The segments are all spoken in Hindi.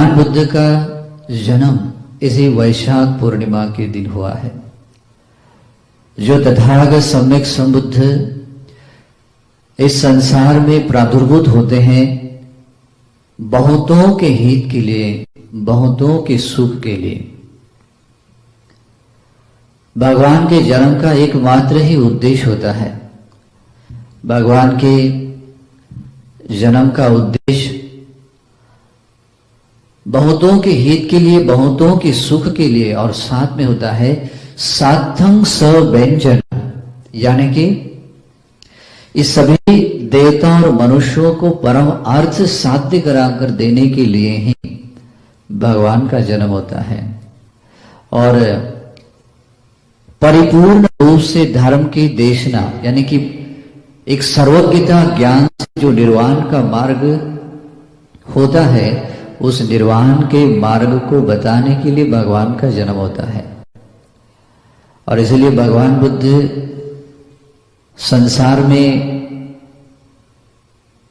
भगवान बुद्ध का जन्म इसी वैशाख पूर्णिमा के दिन हुआ है। जो तथागत सम्यक संबुद्ध इस संसार में प्रादुर्भूत होते हैं बहुतों के हित के लिए, बहुतों के सुख के लिए। भगवान के जन्म का एकमात्र ही उद्देश्य होता है। भगवान के जन्म का उद्देश्य बहुतों के हित के लिए, बहुतों के सुख के लिए, और साथ में होता है सार्थं स व्यंजन, यानी कि इस सभी देवता और मनुष्यों को परम अर्थ साध्य कराकर देने के लिए ही भगवान का जन्म होता है। और परिपूर्ण रूप से धर्म की देशना, यानी कि एक सर्वज्ञता ज्ञान से जो निर्वाण का मार्ग होता है, उस निर्वाण के मार्ग को बताने के लिए भगवान का जन्म होता है। और इसलिए भगवान बुद्ध संसार में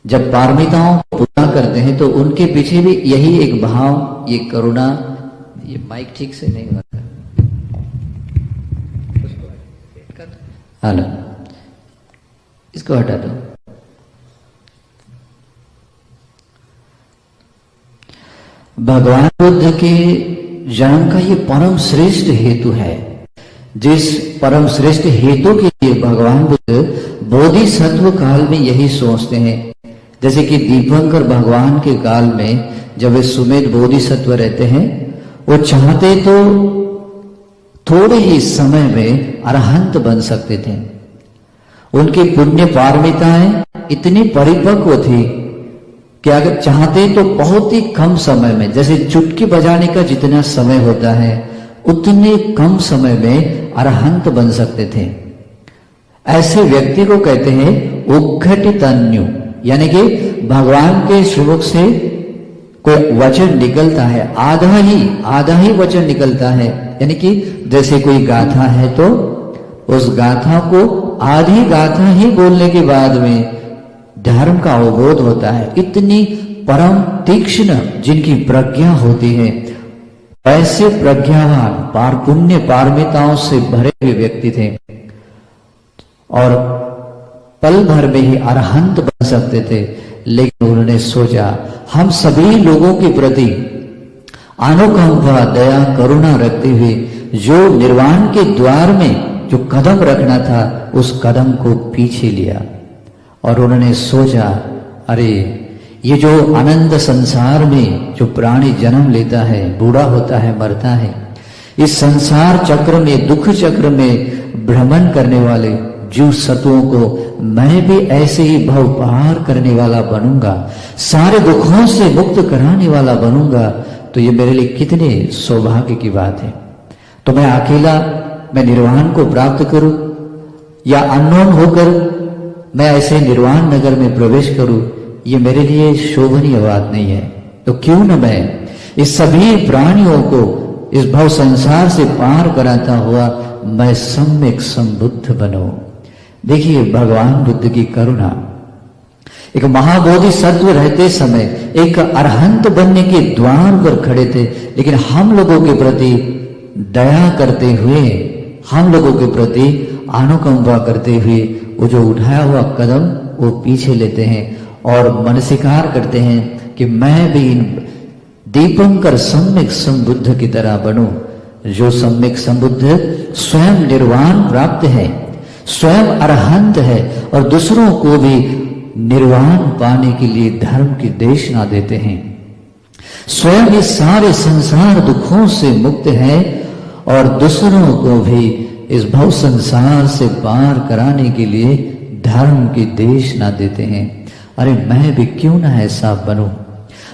जब पारमिताओं को पूरा करते हैं तो उनके पीछे भी यही एक भाव, ये करुणा। ये माइक ठीक से नहीं हो रहा, हेलो, इसको हटा दो। भगवान बुद्ध के जन्म का ये परम श्रेष्ठ हेतु है। जिस परम श्रेष्ठ हेतु के लिए भगवान बुद्ध बोधिसत्व काल में यही सोचते हैं। जैसे कि दीपंकर भगवान के काल में जब वे सुमेध बोधिसत्व रहते हैं, वो चाहते तो थोड़े ही समय में अरहंत बन सकते थे। उनकी पुण्य पारमिताएं इतनी परिपक्व थी कि अगर चाहते तो बहुत ही कम समय में, जैसे चुटकी बजाने का जितना समय होता है उतने कम समय में अरहंत बन सकते थे। ऐसे व्यक्ति को कहते हैं उद्घटितन्यु, यानी कि भगवान के श्रीमुख से कोई वचन निकलता है, आधा ही वचन निकलता है। यानी कि जैसे कोई गाथा है तो उस गाथा को आधी गाथा ही बोलने के बाद में धर्म का अवबोध होता है। इतनी परम तीक्ष्ण जिनकी प्रज्ञा होती है, ऐसे प्रज्ञावान पुण्य पारमिताओं से भरे हुए व्यक्ति थे और पल भर में ही अरहंत बन सकते थे। लेकिन उन्होंने सोचा हम सभी लोगों के प्रति अनुकंपा, दया, करुणा रखते हुए जो निर्वाण के द्वार में जो कदम रखना था उस कदम को पीछे लिया। और उन्होंने सोचा अरे ये जो अनंत संसार में जो प्राणी जन्म लेता है, बूढ़ा होता है, मरता है, इस संसार चक्र में, दुख चक्र में भ्रमण करने वाले जीव सत्वों को मैं भी ऐसे ही भव पार करने वाला बनूंगा, सारे दुखों से मुक्त कराने वाला बनूंगा। तो ये मेरे लिए कितने सौभाग्य की बात है। तो मैं अकेला मैं निर्वाण को प्राप्त करूं या अननोन होकर मैं ऐसे निर्वाण नगर में प्रवेश करूं, ये मेरे लिए शोभनीय बात नहीं है। तो क्यों न मैं इस सभी प्राणियों को इस भव संसार से पार कराता हुआ मैं सम्यक संबुद्ध बनूं। देखिए भगवान बुद्ध की करुणा। एक महाबोधिसत्व रहते समय एक अरहंत बनने के द्वार पर खड़े थे, लेकिन हम लोगों के प्रति दया करते हुए, हम लोगों के प्रति अनुकंपा करते हुए वो जो उठाया हुआ कदम वो पीछे लेते हैं और मनसीकार करते हैं कि मैं भी इन दीपंकर सम्यक संबुद्ध की तरह बनूं। जो सम्यक संबुद्ध स्वयं निर्वाण प्राप्त है, स्वयं अरहंत है और दूसरों को भी निर्वाण पाने के लिए धर्म की देशना देते हैं। स्वयं इस सारे संसार दुखों से मुक्त है और दूसरों को भी इस भव संसार से पार कराने के लिए धर्म की देशना देते हैं। अरे मैं भी क्यों ना ऐसा बनूं।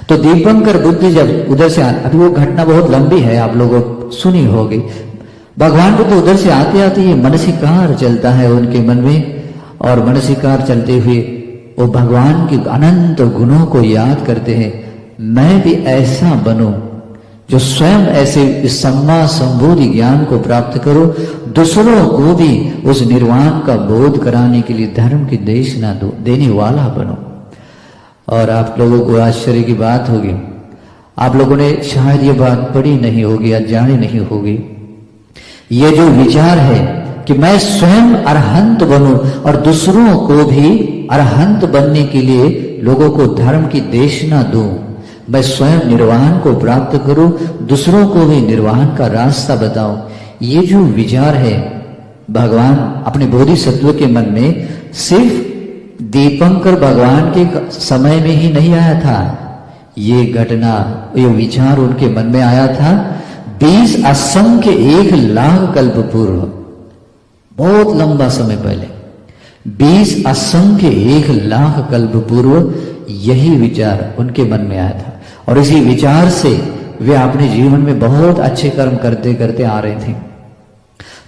तो दीपंकर बुद्ध जब उधर से अभी वो घटना बहुत लंबी है, आप लोगों सुनी होगी। भगवान बुद्ध उधर से आते आते ये मनसीकार चलता है उनके मन में, और मनसीकार चलते हुए वो भगवान के अनंत गुणों को याद करते हैं। मैं भी ऐसा बनूं जो स्वयं ऐसे इस सम्मा संबोधि ज्ञान को प्राप्त करो, दूसरों को भी उस निर्वाण का बोध कराने के लिए धर्म की देशना देने वाला बनो। और आप लोगों को आश्चर्य की बात होगी, आप लोगों ने शायद ये बात पढ़ी नहीं होगी या जानी नहीं होगी। ये जो विचार है कि मैं स्वयं अरहंत बनूं और दूसरों को भी अरहंत बनने के लिए लोगों को धर्म की देशना दूं, मैं स्वयं निर्वाण को प्राप्त करूं, दूसरों को भी निर्वाण का रास्ता बताऊं, ये जो विचार है भगवान अपने बोधिसत्व के मन में सिर्फ दीपंकर भगवान के समय में ही नहीं आया था। ये घटना, ये विचार उनके मन में आया था 20 असंख्य 1 लाख कल्प पूर्व, बहुत लंबा समय पहले, 20 असंख्य 1 लाख कल्प पूर्व यही विचार उनके मन में आया था। और इसी विचार से वे अपने जीवन में बहुत अच्छे कर्म करते करते आ रहे थे,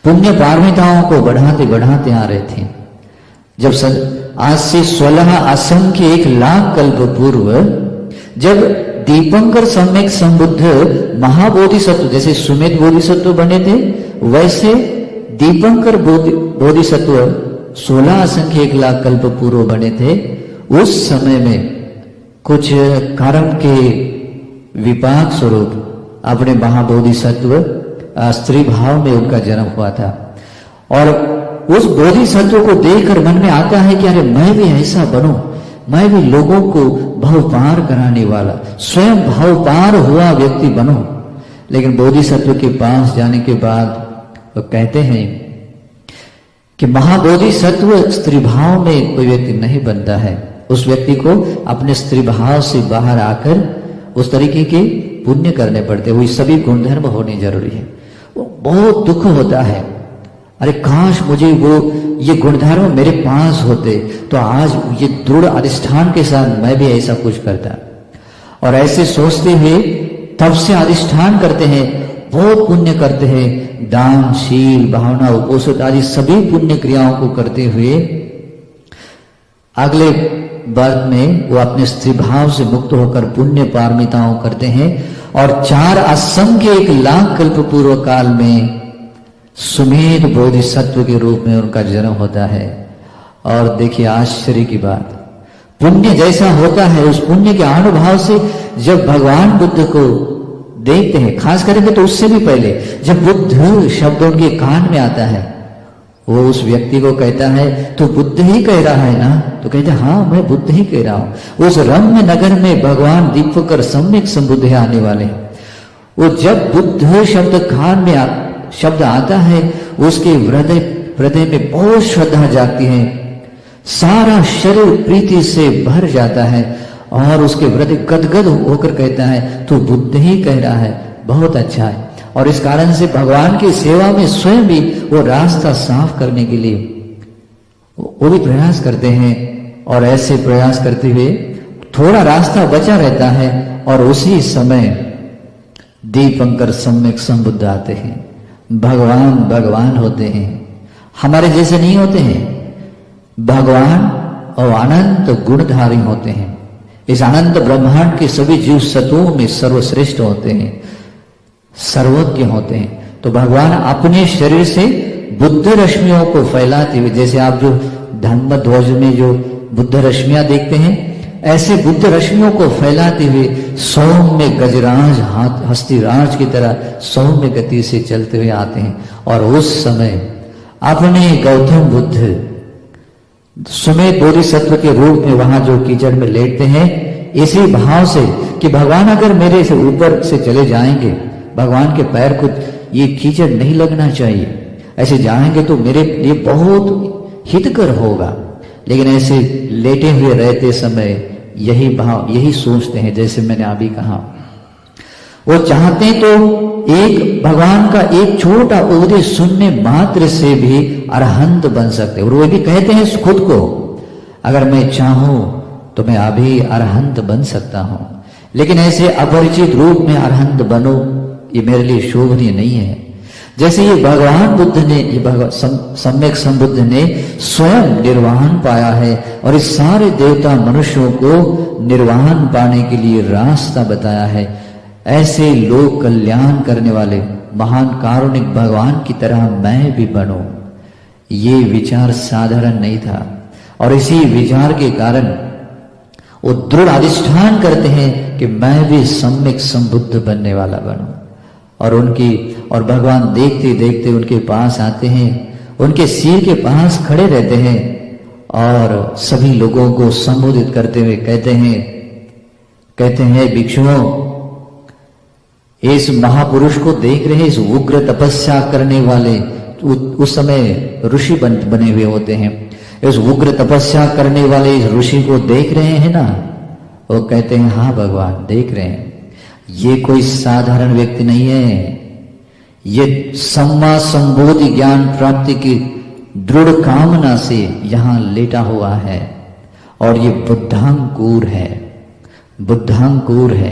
पुण्य पारमिताओं को बढ़ाते बढ़ाते आ रहे थे। जब आज से 16 असंख्य 1 लाख कल्प पूर्व जब दीपंकर सम्यक संबुद्ध महाबोधिसत्व, जैसे सुमेध बोधिसत्व बने थे, वैसे दीपंकर बोधिसत्व 16 असंख्य 1 लाख कल्प पूर्व बने थे। उस समय में कुछ कर्म के विपाक स्वरूप अपने महाबोधिसत्व स्त्री भाव में उनका जन्म हुआ था। और उस बोधिसत्व को देखकर मन में आता है कि अरे मैं भी ऐसा बनूं, मैं भी लोगों को भव पार कराने वाला, स्वयं भव पार हुआ व्यक्ति बनूं। लेकिन बोधिसत्व के पास जाने के बाद वो कहते हैं कि महाबोधिसत्व स्त्री भाव में कोई व्यक्ति नहीं बनता है। उस व्यक्ति को अपने स्त्री भाव से बाहर आकर उस तरीके के पुण्य करने पड़ते, वही सभी गुणधर्म होने जरूरी है। बहुत दुख होता है, अरे काश मुझे वो ये गुणधर्म मेरे पास होते तो आज ये दृढ़ अधिष्ठान के साथ मैं भी ऐसा कुछ करता। और ऐसे सोचते हुए तब से अधिष्ठान करते हैं, बहुत पुण्य करते हैं, दान शील भावना उपोषण आदि सभी पुण्य क्रियाओं को करते हुए अगले वर्ष में वो अपने स्त्री भाव से मुक्त होकर पुण्य पारमिताओं करते हैं। और 4 असंख्य 1 लाख कल्प पूर्व काल में सुमेध बोधिसत्व के रूप में उनका जन्म होता है। और देखिए आश्चर्य की बात, पुण्य जैसा होता है, उस पुण्य के अनुभव से जब भगवान बुद्ध को देखते हैं, खास करके तो उससे भी पहले जब बुद्ध शब्द उनके कान में आता है, वो उस व्यक्ति को कहता है तो बुद्ध ही कह रहा है ना, तो कहते हाँ मैं बुद्ध ही कह रहा हूं। उस रम्य नगर में भगवान दीपकर सम्यक संबुद्ध आने वाले हैं। वो जब बुद्ध शब्द कान में शब्द आता है, उसके हृदय में बहुत श्रद्धा जागती है, सारा शरीर प्रीति से भर जाता है और उसके हृदय गदगद होकर कहता है तो बुद्ध ही कह रहा है, बहुत अच्छा है। और इस कारण से भगवान की सेवा में स्वयं भी वो रास्ता साफ करने के लिए वो भी प्रयास करते हैं। और ऐसे प्रयास करते हुए थोड़ा रास्ता बचा रहता है और उसी समय दीपंकर सम्यक संबुद्ध आते हैं। भगवान भगवान होते हैं, हमारे जैसे नहीं होते हैं। भगवान और अनंत गुणधारी होते हैं। इस अनंत ब्रह्मांड के सभी जीव सत्वों में सर्वश्रेष्ठ होते हैं, सर्वज्ञ होते हैं। तो भगवान अपने शरीर से बुद्ध रश्मियों को फैलाते हुए, जैसे आप जो धम्म ध्वज में जो बुद्ध रश्मियां देखते हैं, ऐसे बुद्ध रश्मियों को फैलाते हुए सौम्य गजराज हस्तिराज की तरह सौम्य गति से चलते हुए आते हैं। और उस समय अपने गौतम बुद्ध सुमेध बोधिसत्व के रूप में वहां जो कीचड़ में लेटते हैं, इसी भाव से कि भगवान अगर मेरे से ऊपर से चले जाएंगे, भगवान के पैर को ये कीचड़ नहीं लगना चाहिए, ऐसे जाएंगे तो मेरे लिए बहुत हितकर होगा। लेकिन ऐसे लेटे हुए रहते समय यही भाव, यही सोचते हैं, जैसे मैंने अभी कहा, वो चाहते तो एक भगवान का एक छोटा उपदेश सुनने मात्र से भी अरहंत बन सकते। और वो भी कहते हैं खुद को, अगर मैं चाहूं तो मैं अभी अरहंत बन सकता हूं, लेकिन ऐसे अपरिचित रूप में अरहंत बनो, ये मेरे लिए शोभनीय नहीं है। जैसे ये भगवान बुद्ध ने, ये सम्यक संबुद्ध ने स्वयं निर्वाण पाया है और इस सारे देवता मनुष्यों को निर्वाण पाने के लिए रास्ता बताया है। ऐसे लोक कल्याण करने वाले महान कारुणिक भगवान की तरह मैं भी बनूं, ये विचार साधारण नहीं था। और इसी विचार के कारण वो दृढ़ अधिष्ठान करते हैं कि मैं भी सम्यक संबुद्ध बनने वाला बनूं। और भगवान देखते देखते उनके पास आते हैं, उनके सिर के पास खड़े रहते हैं और सभी लोगों को संबोधित करते हुए कहते हैं भिक्षुओं, इस महापुरुष को देख रहे, इस उग्र तपस्या करने वाले, उस समय ऋषि बने हुए होते हैं, इस उग्र तपस्या करने वाले इस ऋषि को देख रहे हैं ना? वो कहते हैं हाँ भगवान देख रहे हैं, ये कोई साधारण व्यक्ति नहीं है, ये सम्मा संबोधि ज्ञान प्राप्ति की दृढ़ कामना से यहां लेटा हुआ है और ये बुद्धांकुर है।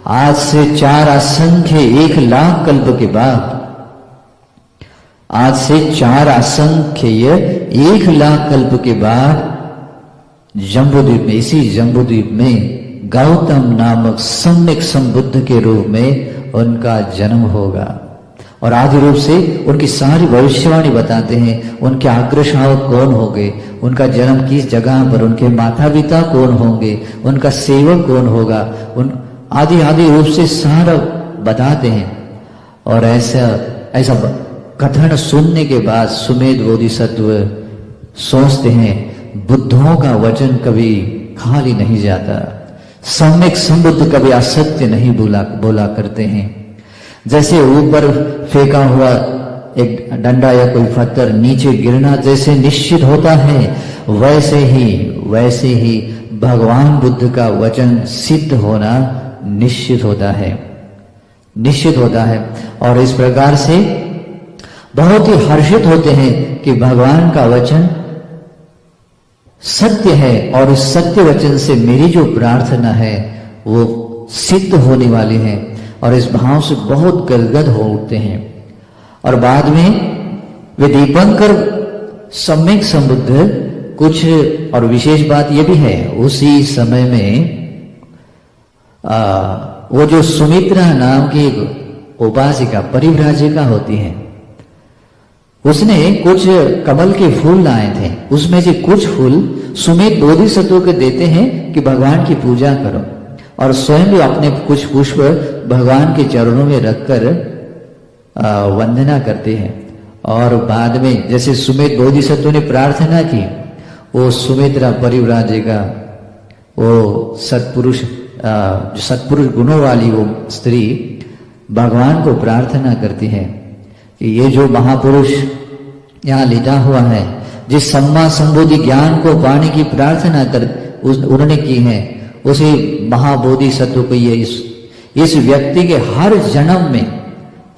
आज से 4 असंख्य 1 लाख कल्प के बाद, आज से 4 असंख्य 1 लाख कल्प के बाद जम्बूद्वीप में, इसी जम्बूद्वीप में गौतम नामक सम्यक संबुद्ध के रूप में उनका जन्म होगा। और आदि रूप से उनकी सारी भविष्यवाणी बताते हैं, उनके अग्रश्रावक कौन होंगे, उनका जन्म किस जगह पर, उनके माता पिता कौन होंगे, उनका सेवक कौन होगा, उन आदि रूप से सारा बताते हैं। और ऐसा कथन सुनने के बाद सुमेध बोधिसत्व सोचते हैं बुद्धों का वचन कभी खाली नहीं जाता, सम्यक संबुद्ध कभी असत्य नहीं बोला करते हैं। जैसे ऊपर फेंका हुआ एक डंडा या कोई पत्थर नीचे गिरना जैसे निश्चित होता है, वैसे ही भगवान बुद्ध का वचन सिद्ध होना निश्चित होता है। और इस प्रकार से बहुत ही हर्षित होते हैं कि भगवान का वचन सत्य है और इस सत्य वचन से मेरी जो प्रार्थना है वो सिद्ध होने वाली है। और इस भाव से बहुत गदगद हो उठते हैं। और बाद में वे दीपंकर सम्यक संबुद्ध कुछ, और विशेष बात यह भी है उसी समय में वो जो सुमित्रा नाम की उपासिका परिव्राजिका होती है, उसने कुछ कमल के फूल लाए थे, उसमें से कुछ फूल सुमेध बोधिसत्व को देते हैं कि भगवान की पूजा करो, और स्वयं भी अपने कुछ पुष्प भगवान के चरणों में रखकर वंदना करते हैं। और बाद में जैसे सुमेध बोधिसत्व ने प्रार्थना की, वो सुमित्रा परिव्राजिका, वो सत्पुरुष गुणों वाली वो स्त्री भगवान को प्रार्थना करती है कि ये जो महापुरुष यहाँ लेटा हुआ है, जिस सम्मा संबोधि ज्ञान को पाने की प्रार्थना उन्होंने की है, उसी महाबोधिसत्व को ये इस व्यक्ति के हर जन्म में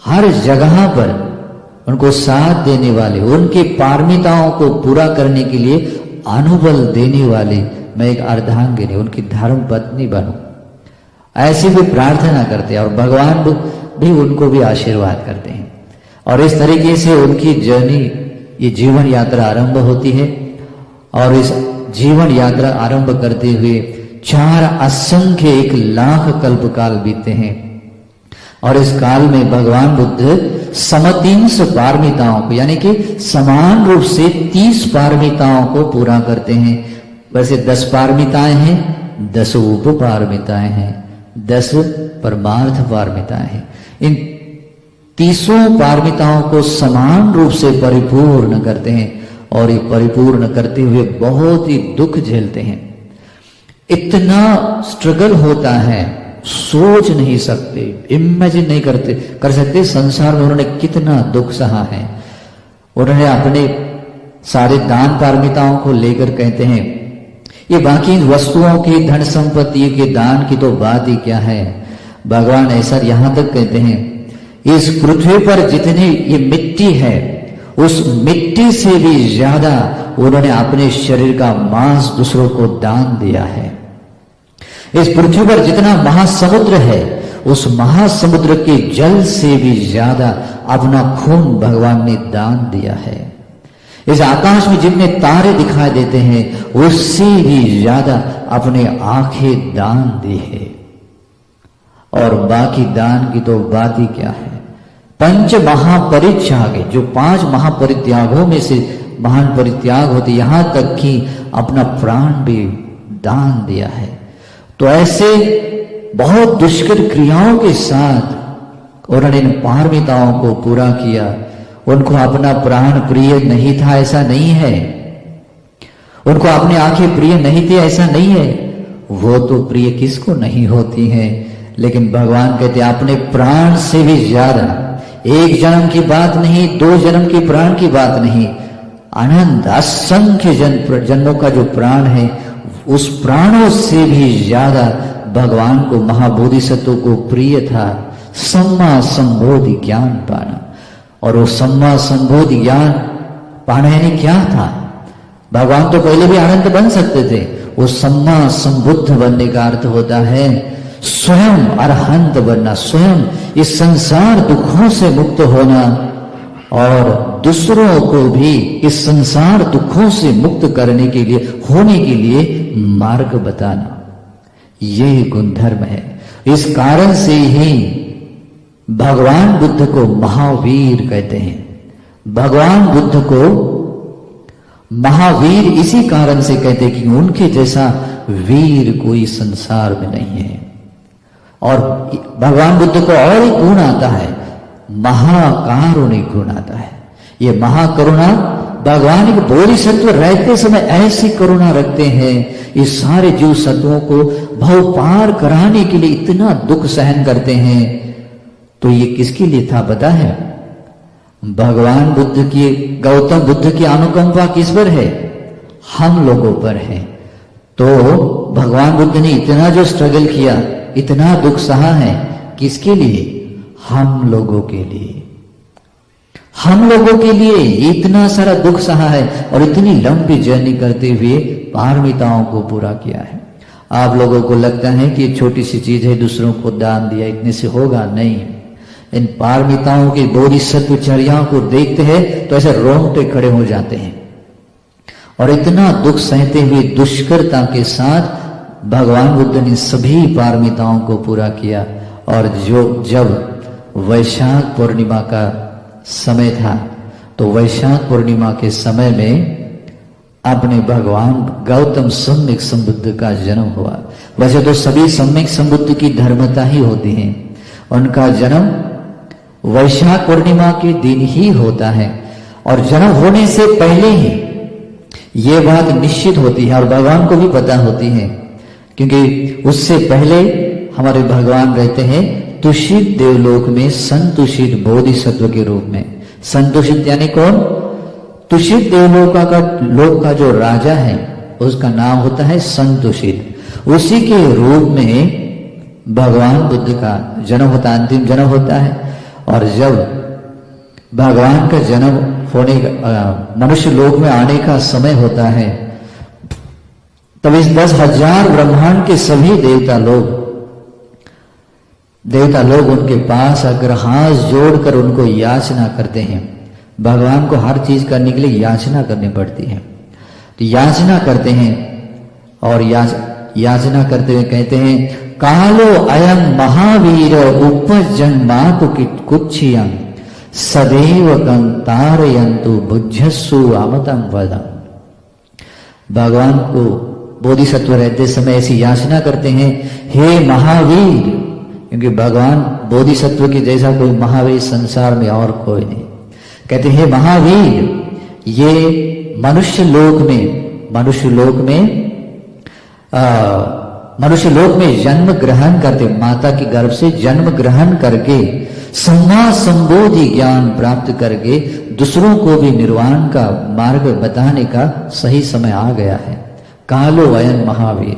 हर जगह पर उनको साथ देने वाले, उनकी पारमिताओं को पूरा करने के लिए अनुबल देने वाले, मैं एक अर्धांगिनी उनकी धर्म पत्नी बनूं, ऐसी भी प्रार्थना करते हैं। और भगवान भी उनको भी आशीर्वाद करते हैं। और इस तरीके से उनकी जर्नी, ये जीवन यात्रा आरंभ होती है। और इस जीवन यात्रा आरंभ करते हुए 4 असंख्य 1 लाख कल्प काल बीतते हैं। और इस काल में भगवान बुद्ध समतींस पारमिताओं को, यानी कि समान रूप से 30 पारमिताओं को पूरा करते हैं। वैसे 10 पारमिताएं हैं, 10 उप पारमिताएं हैं, 10 परमार्थ पारमिताएं हैं। इन 30 पारमिताओं को समान रूप से परिपूर्ण करते हैं। और ये परिपूर्ण करते हुए बहुत ही दुख झेलते हैं। इतना स्ट्रगल होता है, सोच नहीं सकते, इमेजिन नहीं कर सकते संसार में उन्होंने कितना दुख सहा है। उन्होंने अपने सारे दान पारमिताओं को लेकर कहते हैं, ये बाकी वस्तुओं की, धन संपत्ति के दान की तो बात ही क्या है। भगवान ऐसा यहां तक कहते हैं, इस पृथ्वी पर जितनी ये मिट्टी है, उस मिट्टी से भी ज्यादा उन्होंने अपने शरीर का मांस दूसरों को दान दिया है। इस पृथ्वी पर जितना महासमुद्र है, उस महासमुद्र के जल से भी ज्यादा अपना खून भगवान ने दान दिया है। इस आकाश में जितने तारे दिखाई देते हैं, उससे भी ज्यादा अपने आंखें दान दी है। और बाकी दान की तो बात ही क्या है। 5 महापरित्याग, जो 5 महापरित्यागों में से महान परित्याग होते, यहां तक कि अपना प्राण भी दान दिया है। तो ऐसे बहुत दुष्कर क्रियाओं के साथ उन्होंने इन पारमिताओं को पूरा किया। उनको अपना प्राण प्रिय नहीं था ऐसा नहीं है, उनको अपनी आंखें प्रिय नहीं थी ऐसा नहीं है। वो तो प्रिय किसको नहीं होती हैं, लेकिन भगवान कहते अपने प्राण से भी ज्यादा, एक जन्म की बात नहीं, 2 जन्म की प्राण की बात नहीं, अनंत असंख्य जन्मों का जो प्राण है उस प्राणों से भी ज्यादा भगवान को, महाबोधिसत्व को प्रिय था सम्मा संबोधि ज्ञान पाना। और वो सम्मा संबोधि ज्ञान पाना यानी क्या था? भगवान तो पहले भी अनंत बन सकते थे, वो सम्मा संबुद्ध बनने का अर्थ होता है स्वयं अरहंत बनना, स्वयं इस संसार दुखों से मुक्त होना और दूसरों को भी इस संसार दुखों से मुक्त करने के लिए, होने के लिए मार्ग बताना, ये गुणधर्म है। इस कारण से ही भगवान बुद्ध को महावीर कहते हैं। भगवान बुद्ध को महावीर इसी कारण से कहते हैं कि उनके जैसा वीर कोई संसार में नहीं है। और भगवान बुद्ध को और एक गुण आता है, महाकारुणिक गुण आता है। ये महाकरुणा, भगवान के बोधिसत्व रहते समय ऐसी करुणा रखते हैं, इस सारे जीव सत्वों को भव पार कराने के लिए इतना दुख सहन करते हैं। तो ये किसके लिए था पता है? भगवान बुद्ध की, गौतम बुद्ध की अनुकंपा किस पर है? हम लोगों पर है। तो भगवान बुद्ध ने इतना जो स्ट्रगल किया, इतना दुख सहा है, किसके लिए? हम लोगों के लिए। हम लोगों के लिए इतना सारा दुख सहा है और इतनी लंबी जर्नी करते हुए पारमिताओं को पूरा किया है। आप लोगों को लगता है कि ये छोटी सी चीज है, दूसरों को दान दिया, इतने से होगा? नहीं। इन पारमिताओं की बोधिसत्व चर्याओं को देखते हैं तो ऐसे रोंगटे खड़े हो जाते हैं। और इतना दुख सहते हुए दुष्करता के साथ भगवान बुद्ध ने सभी पारमिताओं को पूरा किया। और जब वैशाख पूर्णिमा का समय था, तो वैशाख पूर्णिमा के समय में अपने भगवान गौतम सम्यक संबुद्ध का जन्म हुआ। वैसे तो सभी सम्यक संबुद्ध की धर्मता ही होती है, उनका जन्म वैशाख पूर्णिमा के दिन ही होता है। और जन्म होने से पहले ही ये बात निश्चित होती है और भगवान को भी पता होती है, क्योंकि उससे पहले हमारे भगवान रहते हैं तुषित देवलोक में संतुषित बोधिसत्व के रूप में। संतुषित यानी कौन? तुषित देवलोक का जो राजा है उसका नाम होता है संतुषित। उसी के रूप में भगवान बुद्ध का जन्म होता है, अंतिम जन्म होता है। और जब भगवान का जन्म होने का, मनुष्य लोक में आने का समय होता है, तब इस 10,000 ब्रह्मांड के सभी देवता लोग उनके पास आकर हाथ जोड़कर उनको याचना करते हैं। भगवान को हर चीज करने के लिए याचना करनी पड़ती है, तो याचना करते हैं और याचना करते हुए कहते हैं कालो अयम महावीर उपजन मातु कुच्छियं सदैव कंतारयन्तु बुद्धस्सु अमतं वदम्। भगवान को बोधिसत्व रहते समय ऐसी याचना करते हैं, हे महावीर, क्योंकि भगवान बोधिसत्व के जैसा कोई महावीर संसार में और कोई नहीं। कहते हैं महावीर, ये मनुष्य लोक में जन्म ग्रहण करते, माता के गर्भ से जन्म ग्रहण करके सम्मा संबोधि ज्ञान प्राप्त करके दूसरों को भी निर्वाण का मार्ग बताने का सही समय आ गया है। कालो अयन महावीर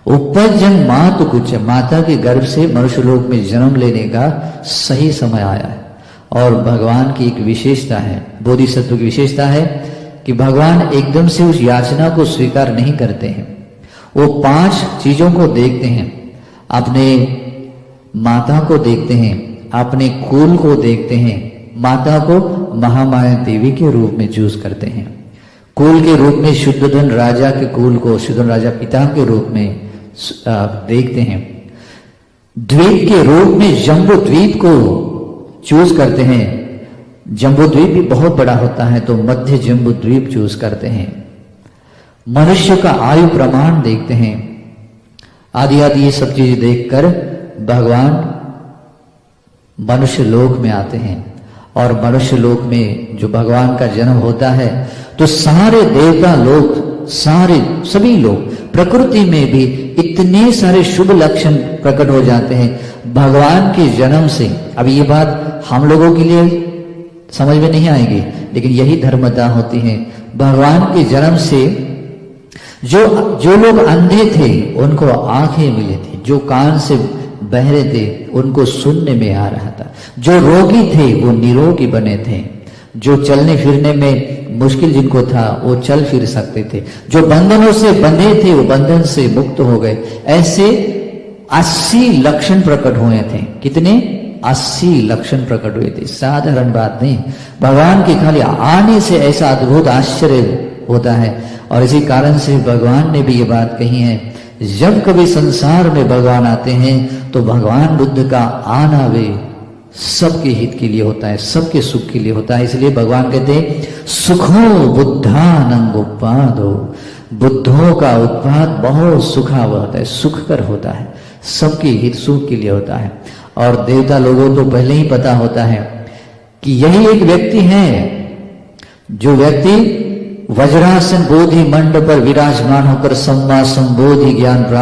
उपजन मातु कुछ, माता के गर्भ से मनुष्य लोक में जन्म लेने का सही समय आया है। और भगवान की एक विशेषता है, बोधिसत्व की विशेषता है कि भगवान एकदम से उस याचना को स्वीकार नहीं करते हैं। वो 5 चीजों को देखते हैं, अपने माता को देखते हैं, अपने कुल को देखते हैं। माता को महामाया देवी के रूप में चूज करते हैं, कुल के रूप में शुद्धोधन राजा के कुल को शुद्धोधन राजा पिता के रूप में देखते हैं। द्वीप के रूप में जम्बू द्वीप को चूज करते हैं। जम्बू द्वीप भी बहुत बड़ा होता है, तो मध्य जम्बू द्वीप चूज करते हैं। मनुष्य का आयु प्रमाण देखते हैं, आदि आदि ये सब चीजें देखकर भगवान मनुष्य लोक में आते हैं। और मनुष्य लोक में जो भगवान का जन्म होता है तो सारे देवता लोग, सारे सभी लोग, प्रकृति में भी इतने सारे शुभ लक्षण प्रकट हो जाते हैं भगवान के जन्म से। अब ये बात हम लोगों के लिए समझ में नहीं आएगी, लेकिन यही धर्मता होती है। भगवान के जन्म से जो लोग अंधे थे उनको आंखें मिली थी, जो कान से बहरे थे उनको सुनने में आ रहा था, जो रोगी थे वो निरोगी बने थे, जो चलने फिरने में मुश्किल जिनको था वो चल फिर सकते थे, जो बंधनों से बंधे थे वो बंधन से मुक्त हो गए। ऐसे 80 लक्षण प्रकट हुए थे। कितने? 80 लक्षण प्रकट हुए थे। साधारण बात नहीं, भगवान के खाली आने से ऐसा अद्भुत आश्चर्य होता है। और इसी कारण से भगवान ने भी ये बात कही है, जब कभी संसार में भगवान आते हैं तो भगवान बुद्ध का आना वे सबके हित के लिए होता है, सबके सुख के लिए होता है। इसलिए भगवान कहते हैं सुखो बुद्धानंग उत्पादो, बुद्धों का उत्पाद बहुत सुखा हुआ होता है, सुखकर होता है, सबके हित सुख के लिए होता है। और देवता लोगों को पहले ही पता होता है कि यही एक व्यक्ति है जो व्यक्ति वज्रासन बोधि मंड पर विराजमान होकर सम्मा संबोधि ज्ञान